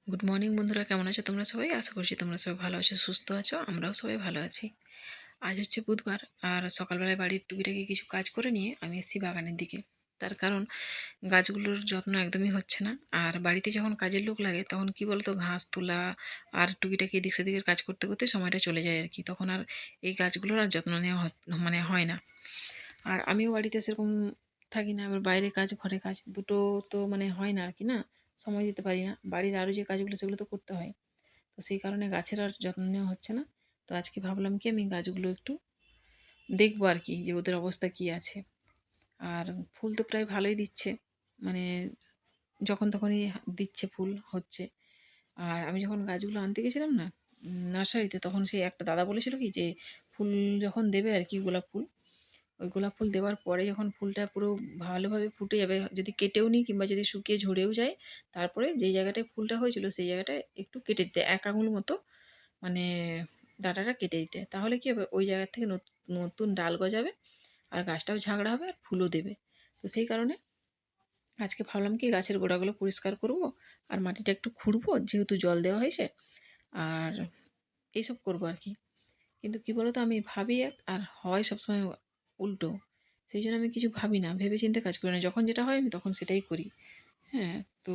Good morning বন্ধুরা, কেমন আছো তোমরা সবাই? আশা করছি তোমরা সবাই ভালো আছো, সুস্থ আছো। আমরাও সবাই ভালো আছি। আজ হচ্ছে বুধবার, আর সকালবেলায় বাড়ির টুকিটাকি কিছু কাজ করে নিয়ে আমি এসেছি বাগানের দিকে। তার কারণ গাছগুলোর যত্ন একদমই হচ্ছে না। আর বাড়িতে যখন কাজের লোক লাগে তখন কি বলতো, ঘাস তোলা আর টুকিটাকি এদিক সেদিকের কাজ করতে করতে সময়টা চলে যায় আর কি। তখন আর এই গাছগুলোর আর যত্ন নেওয়া মানে হয় না। আর আমিও বাড়িতে সেরকম থাকি না, আবার বাইরে কাজ ঘরে কাজ দুটো তো মানে হয় না আর কি, না সময় দিতে পারি না। বাড়ির আরও যে কাজগুলো সেগুলো তো করতে হয়। তো সেই কারণে গাছের আর যত্ন নেওয়া হচ্ছে না। তো আজকে ভাবলাম কি আমি গাছগুলো একটু দেখবো আর কি, যে ওদের অবস্থা কি আছে। আর ফুল তো প্রায় ভালোই দিচ্ছে, মানে যখন তখনই দিচ্ছে, ফুল হচ্ছে। আর আমি যখন গাছগুলো আনতে গেছিলাম না নার্সারিতে, তখন সেই একটা দাদা বলেছিল কি যে ফুল যখন দেবে আর কি, গোলাপ ফুল, ওই গোলাপ ফুল দেওয়ার পরে যখন ফুলটা পুরো ভালোভাবে ফুটে যাবে, যদি কেটেও নিই কিংবা যদি শুকিয়ে ঝরেও যায়, তারপরে যেই জায়গাটায় ফুলটা হয়েছিল সেই জায়গাটায় একটু কেটে দিতে, 1 আঙুল মতো মানে ডাঁটাটা কেটে দিতে। তাহলে কী হবে, ওই জায়গা থেকে নতুন ডাল গজাবে, আর গাছটাও ঝাঁকড়া হবে আর ফুলও দেবে। তো সেই কারণে আজকে ভাবলাম কি গাছের গোড়াগুলো পরিষ্কার করব, আর মাটিটা একটু খুঁড়বো, যেহেতু জল দেওয়া হয়েছে, আর এইসব করবো আর কি। কিন্তু কী বলো তো, আমি ভাবি এক আর হয় সবসময় উল্টো। সেই জন্য আমি কিছু ভাবি না, ভেবে চিন্তে কাজ করি না, যখন যেটা হয় আমি তখন সেটাই করি। হ্যাঁ, তো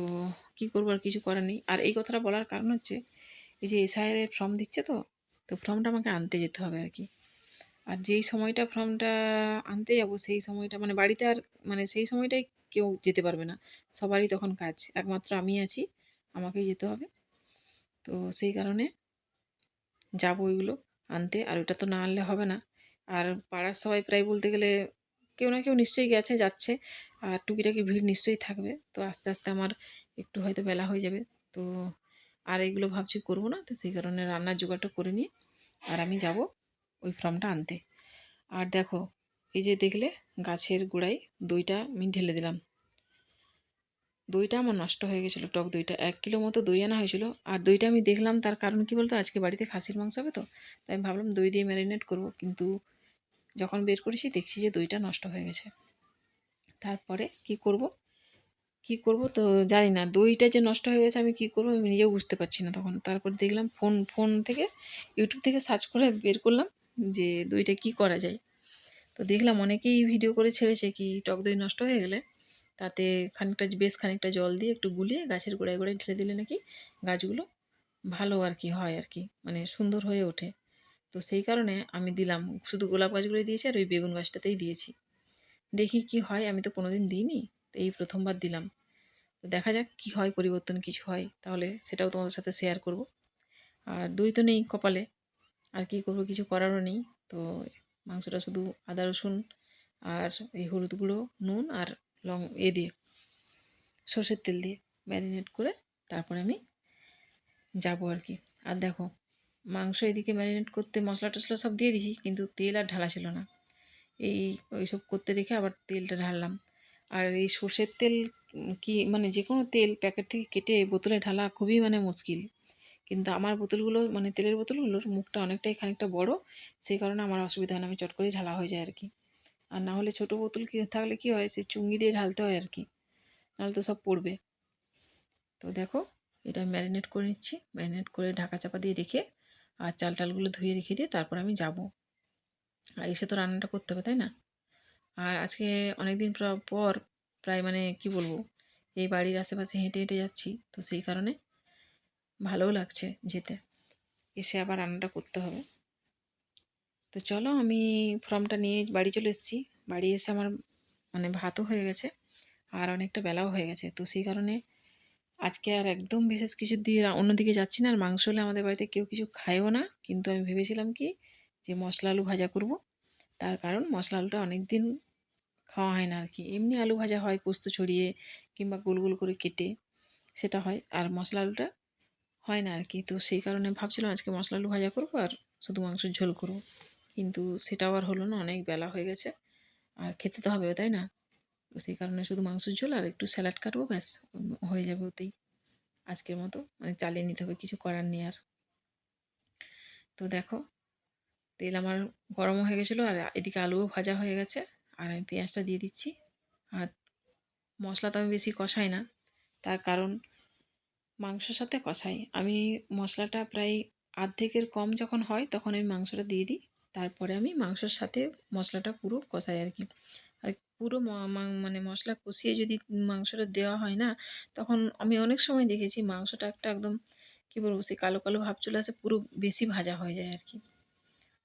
কী করবো, আর কিছু করার নেই। আর এই কথাটা বলার কারণ হচ্ছে, এই যে এসআইআর এর ফর্ম দিচ্ছে, তো ফর্মটা আমাকে আনতে যেতে হবে আর কি। আর যেই সময়টা ফর্মটা আনতে যাব সেই সময়টা মানে বাড়িতে আর মানে সেই সময়টাই কেউ যেতে পারবে না, সবারই তখন কাজ, একমাত্র আমি আছি, আমাকেই যেতে হবে। তো সেই কারণে যাবো ওইগুলো আনতে, আর ওটা তো না আনলে হবে না। আর পাড়ার সবাই প্রায় বলতে গেলে কেউ না কেউ নিশ্চয়ই গেছে যাচ্ছে, আর টুকিটাকি ভিড় নিশ্চয়ই থাকবে। তো আস্তে আস্তে আমার একটু হয়তো বেলা হয়ে যাবে। তো আর এগুলো ভাবছি করবো না, তো সেই কারণে রান্নার জোগাড়টা করে নিয়ে আর আমি যাব ওই ফর্মটা আনতে। আর দেখো, এই যে দেখলে গাছের গোড়ায় দইটা আমি ঢেলে দিলাম। দইটা আমার নষ্ট হয়ে গেছিলো, টক দইটা 1 কিলো মতো দই আনা হয়েছিল। আর দইটা আমি দেখলাম, তার কারণ কি বলতো, আজকে বাড়িতে খাসির মাংস হবে, তো তাই আমি ভাবলাম দই দিয়ে ম্যারিনেট করব, কিন্তু যখন বের করেছি দেখছি যে দইটা নষ্ট হয়ে গেছে। তারপরে কি করব তো জানি না, দইটা যে নষ্ট হয়ে গেছে আমি কি করব আমি নিজেও বুঝতে পারছি না তখন। তারপর দেখলাম ফোন থেকে ইউটিউব থেকে সার্চ করে বের করলাম যে দইটা কি করা যায়। তো দেখলাম অনেকেই ভিডিও করে ছেড়েছে কি টক দই নষ্ট হয়ে গেলে তাতে বেশ খানিকটা জল দিয়ে একটু গুলিয়ে গাছের গোড়ায় গোড়ায় ঢেলে দিলে নাকি গাছগুলো ভালো আর কি হয় আর কি, মানে সুন্দর হয়ে ওঠে। তো সেই কারণে আমি দিলাম, শুধু গোলাপ গাছগুলোই দিয়েছি আর ওই বেগুন গাছটাতেই দিয়েছি। দেখি কি হয়, আমি তো কোনোদিন দিইনি, তো এই প্রথমবার দিলাম। তো দেখা যাক কি হয়, পরিবর্তন কিছু হয় তাহলে সেটাও তোমাদের সাথে শেয়ার করব। আর দই তো নেই কপালে, আর কি করব, কিছু করারও নেই। তো মাংসটা শুধু আদা রসুন আর এই হলুদ গুঁড়ো, নুন আর দিয়ে সর্ষের তেল দিয়ে ম্যারিনেট করে তারপরে আমি যাবো আর কি। আর দেখো, মাংস এদিকে ম্যারিনেট করতে মশলা টশলা সব দিয়ে দিয়েছি, কিন্তু তেল আর ঢালা ছিল না। এই ওইসব করতে রেখে আবার তেলটা ঢাললাম। আর এই সর্ষের তেল কি মানে যে কোনো তেল প্যাকেট থেকে কেটে বোতলে ঢালা খুবই মানে মুশকিল। কিন্তু আমার বোতলগুলো মানে তেলের বোতলগুলোর মুখটা অনেকটাই খানিকটা বড়, সেই কারণে আমার অসুবিধা হয় না, আমি চট করেই ঢালা হয়ে যায় আর কি। আর না হলে ছোটো বোতল কি থাকলে কি হয়, সে চুঙ্গি দিয়ে ঢালতে হয় আর কি, নাহলে তো সব পড়বে। তো দেখো, এটা ম্যারিনেট করে নিচ্ছি, ম্যারিনেট করে ঢাকা চাপা দিয়ে রেখে আর চাল টালগুলো ধুয়ে রেখে দিয়ে তারপর আমি যাব। আর এসে তো রান্নাটা করতে হবে, তাই না? আর আজকে অনেক দিন পর প্রায় মানে কি বলবো, এই বাড়ির আশেপাশে হেঁটে হেঁটে যাচ্ছি, তো সেই কারণে ভালোও লাগছে যেতে। এসে আবার রান্নাটা করতে হবে। তো চলো, আমি ফর্মটা নিয়ে বাড়ি চলে এসেছি। বাড়ি এসে আমার মানে ভাতও হয়ে গেছে, আর অনেকটা বেলাও হয়ে গেছে। তো সেই কারণে আজকে আর একদম বিশেষ কিছু দিয়ে অন্যদিকে যাচ্ছি না। আর মাংস হলে আমাদের বাড়িতে কেউ কিছু খায়ও না, কিন্তু আমি ভেবেছিলাম কি যে মশলা আলু ভাজা করব। তার কারণ মশলা আলুটা অনেক দিন খাওয়া হয় না আর কি। এমনি আলু ভাজা হয় পোস্ত ছড়িয়ে কিংবা গোল গোল করে কেটে, সেটা হয়, আর মশলা আলুটা হয় না আর কি। তো সেই কারণে ভাবছিলাম আজকে মশলা আলু ভাজা করবো আর শুধু মাংসের ঝোল করবো, কিন্তু সেটাও আর হলো না, অনেক বেলা হয়ে গেছে, আর খেতে তো হবে, তাই না? তো সেই কারণে শুধু মাংসের ঝোল আর একটু স্যালাড কাটবো, ব্যাস হয়ে যাবে ওতেই। আজকের মতো মানে চালিয়ে নিতে হবে, কিছু করার নেই আর। তো দেখো, তেল আমার গরম হয়ে গেছিলো, আর এদিকে আলুও ভাজা হয়ে গেছে, আর আমি পেঁয়াজটা দিয়ে দিচ্ছি। আর মশলা তো আমি বেশি কষাই না, তার কারণ মাংসর সাথে কষাই। আমি মশলাটা প্রায় আর্ধেকের কম যখন হয় তখন আমি মাংসটা দিয়ে দিই। তারপরে আমি মাংসর সাথে মশলাটা পুরো কষাই আর কি। আর পুরো মানে মশলা কষিয়ে যদি মাংসটা দেওয়া হয় না, তখন আমি অনেক সময় দেখেছি মাংসটা একটা একদম কী বলবো, সেই কালো কালো ভাব চলে আসে, পুরো বেশি ভাজা হয়ে যায় আর কি।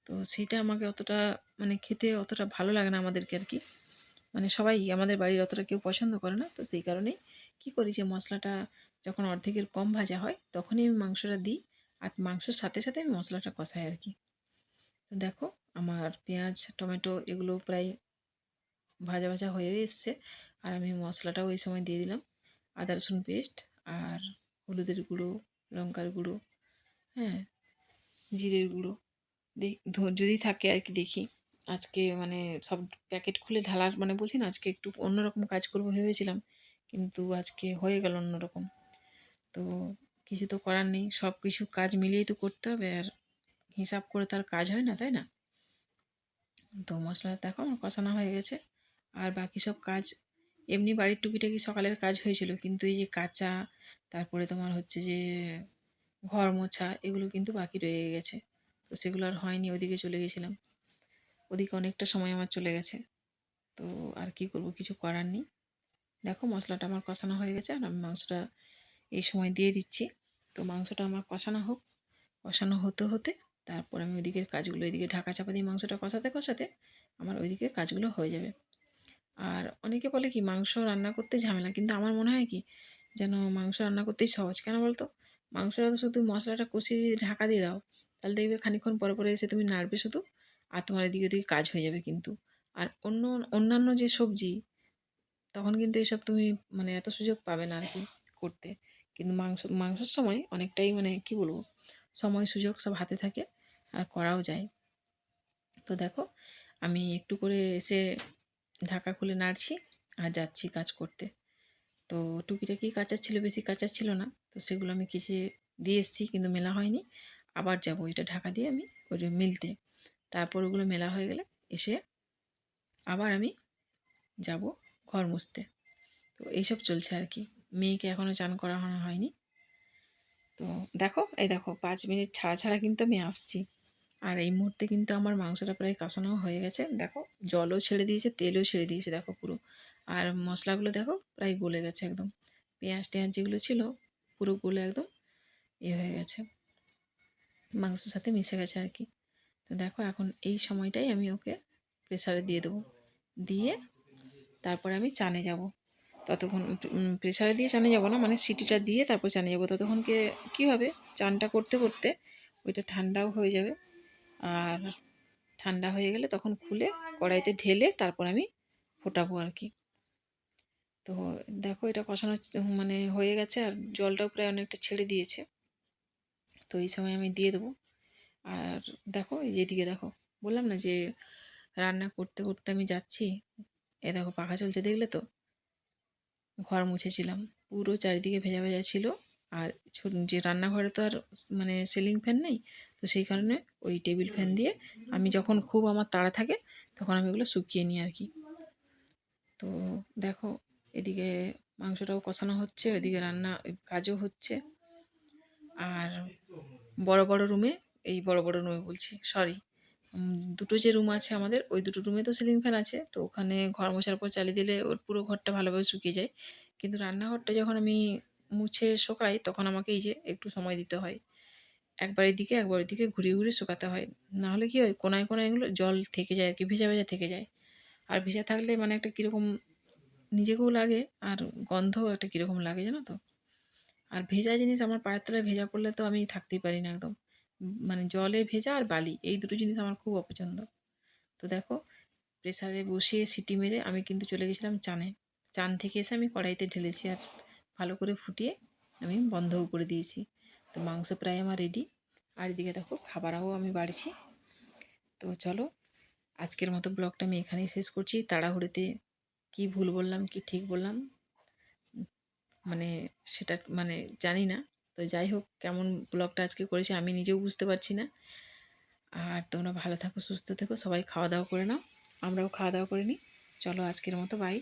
তো সেইটা আমাকে অতটা মানে খেতে অতটা ভালো লাগে না আমাদেরকে আর কি। মানে সবাই আমাদের বাড়ির অতটা কেউ পছন্দ করে না। তো সেই কারণেই কী করি, যে মশলাটা যখন অর্ধেকের কম ভাজা হয় তখনই আমি মাংসটা দিই। আর মাংসর সাথে সাথে আমি মশলাটা কষাই আর কি। তো দেখো, আমার পেঁয়াজ টমেটো এগুলো প্রায় ভাজা ভাজা হয়ে এসছে। আর আমি মশলাটাও এই সময় দিয়ে দিলাম, আদা রসুন পেস্ট আর হলুদের গুঁড়ো, লঙ্কার গুঁড়ো, হ্যাঁ, জিরের গুঁড়ো যদি থাকে আর কি দেখি। আজকে মানে সব প্যাকেট খুলে ঢালার মানে বলছি না, আজকে একটু অন্যরকম কাজ করবো ভেবেছিলাম, কিন্তু আজকে হয়ে গেল অন্যরকম। তো কিছু তো করার নেই, সব কিছু কাজ মিলিয়েই তো করতে হবে, আর হিসাব করে তার কাজ হয় না, তাই না? তো মশলা দেখো আমার কষানো হয়ে গেছে। আর বাকি সব কাজ এমনি বাড়ির টুকিটাকি সকালের কাজ হয়েছিল, কিন্তু এই যে কাচা, তারপরে তোমার হচ্ছে যে ঘর মোছা, এগুলো কিন্তু বাকি রয়ে গেছে। তো সেগুলো আর হয়নি, ওদিকে চলে গেছিলাম, ওদিকে অনেকটা সময় আমার চলে গেছে। তো আর কি করব, কিছু করার নেই। দেখো মশলাটা আমার কষানো হয়ে গেছে, আর আমি মাংসটা এই সময় দিয়ে দিচ্ছি। তো মাংসটা আমার কষানো হোক, কষানো হতে হতে তারপর আমি ওইদিকের কাজগুলো, এদিকে ঢাকা চাপা দিয়ে মাংসটা কষাতে কষাতে আমার ওইদিকের কাজগুলো হয়ে যাবে। আর অনেকে বলে কি মাংস রান্না করতে ঝামেলা, কিন্তু আমার মনে হয় কি যেন মাংস রান্না করতেই সহজ। কেন বলতো, মাংসটা তো শুধু মশলাটা কষিয়ে যদি ঢাকা দিয়ে দাও, তাহলে দেখবে খানিকক্ষণ পরে পরে এসে তুমি নাড়বে শুধু, আর তোমার এদিকে ওদিকে কাজ হয়ে যাবে কিন্তু। আর অন্যান্য যে সবজি, তখন কিন্তু এসব তুমি মানে এত সুযোগ পাবে না আর কি করতে। কিন্তু মাংসর সময় অনেকটাই মানে কি বলবো, সময় সুযোগ সব হাতে থাকে, আর করাও যায়। তো দেখো, আমি একটু করে এসে ঢাকা খুলে নাড়ছি আর যাচ্ছি কাজ করতে। তো টুকিটাকি কাঁচা ছিল, বেশি কাঁচা ছিল না, তো সেগুলো আমি কেচে দিয়ে এসেছি, কিন্তু মেলা হয়নি। আবার যাব এটা ঢাকা দিয়ে আমি ওই মিলতে। তারপর ওগুলো মেলা হয়ে গেলে এসে আবার আমি যাব ঘর মুছতে। তো এইসব চলছে আর কি। মেয়েকে এখনও চান করানো হয়নি। তো দেখো, এই দেখো 5 মিনিট ছাড়া ছাড়া কিন্তু আমি আসছি। আর এই মুহূর্তে কিন্তু আমার মাংসটা প্রায় কষানো হয়ে গেছে। দেখো জলও ছেড়ে দিয়েছে, তেলও ছেড়ে দিয়েছে দেখো পুরো। আর মশলাগুলো দেখো প্রায় গলে গেছে একদম। পেঁয়াজ টেঁয়াজ যেগুলো ছিল পুরো গলে একদম হয়ে গেছে, মাংসর সাথে মিশে গেছে আর কি। তো দেখো এখন এই সময়টাই আমি ওকে প্রেসারে দিয়ে দেবো, দিয়ে তারপরে আমি চানে যাব। ততক্ষণ প্রেসারে দিয়ে চানে যাব না, মানে সিটিটা দিয়ে তারপর চানে যাব। ততক্ষণকে কী হবে, চানটা করতে করতে ওইটা ঠান্ডাও হয়ে যাবে। আর ঠান্ডা হয়ে গেলে তখন খুলে কড়াইতে ঢেলে তারপর আমি ফোটাবো আর কি। তো দেখো এটা কষানো মানে হয়ে গেছে, আর জলটাও প্রায় অনেকটা ছেড়ে দিয়েছে। তো এই সময় আমি দিয়ে দেবো। আর দেখো এই যেদিকে দেখো, বললাম না যে রান্না করতে করতে আমি যাচ্ছি। এ দেখো পাখা চলছে, দেখলে তো? ঘর মুছেছিলাম, পুরো চারিদিকে ভেজা ভেজা ছিল। আর যে রান্নাঘরে তো আর মানে সিলিং ফ্যান নেই, তো সেই কারণে ওই টেবিল ফ্যান দিয়ে আমি যখন খুব আমার তাড়া থাকে তখন আমি ওগুলো শুকিয়ে নিই আর কি। তো দেখো এদিকে মাংসটাও কষানো হচ্ছে, ওইদিকে রান্না কাজও হচ্ছে। আর বড় বড় রুমে, এই বড় বড় রুমে বলছি, সরি, দুটো যে রুম আছে আমাদের, ওই দুটো রুমে তো সিলিং ফ্যান আছে, তো ওখানে ঘর মোছার পর চালিয়ে দিলে ওর পুরো ঘরটা ভালোভাবে শুকিয়ে যায়। কিন্তু রান্নাঘরটা যখন আমি মুছে শোকাই, তখন আমাকে এই যে একটু সময় দিতে হয়, একবার এদিকে একবার ওইদিকে ঘুরিয়ে ঘুরিয়ে শুকাতে হয়। নাহলে কি হয়, কোনায় কোনায় এগুলো জল থেকে যায় আর কি, ভেজা ভেজা থেকে যায়। আর ভেজা থাকলে মানে একটা কীরকম নিজেকেও লাগে, আর গন্ধও একটা কীরকম লাগে জানো তো। আর ভেজা জিনিস আমার পায়ের তলায় ভেজা পড়লে তো আমি থাকতেই পারি না একদম। মানে জলে ভেজা আর বালি, এই দুটো জিনিস আমার খুব অপছন্দ। তো দেখো প্রেসারে বসিয়ে সিটি মেরে আমি কিন্তু চলে গেছিলাম চানে। চান থেকে এসে আমি কড়াইতে ঢেলেছি, আর ভালো করে ফুটিয়ে আমি বন্ধও করে দিয়েছি। তো মাংস প্রায় আমার রেডি। আর এদিকে দেখো খাবারও আমি বাড়ছি। তো চলো, আজকের মতো ব্লগটা আমি এখানেই শেষ করছি। তাড়াহুড়োতে কি ভুল বললাম কি ঠিক বললাম মানে সেটা মানে জানি না। তো যাই হোক, কেমন ব্লগটা আজকে করেছি আমি নিজেও বুঝতে পারছি না। আর তোমরা ভালো থাকো, সুস্থ থেকো, সবাই খাওয়া দাওয়া করে নাও, আমরাও খাওয়া দাওয়া করে নিই। চলো আজকের মতো বাই।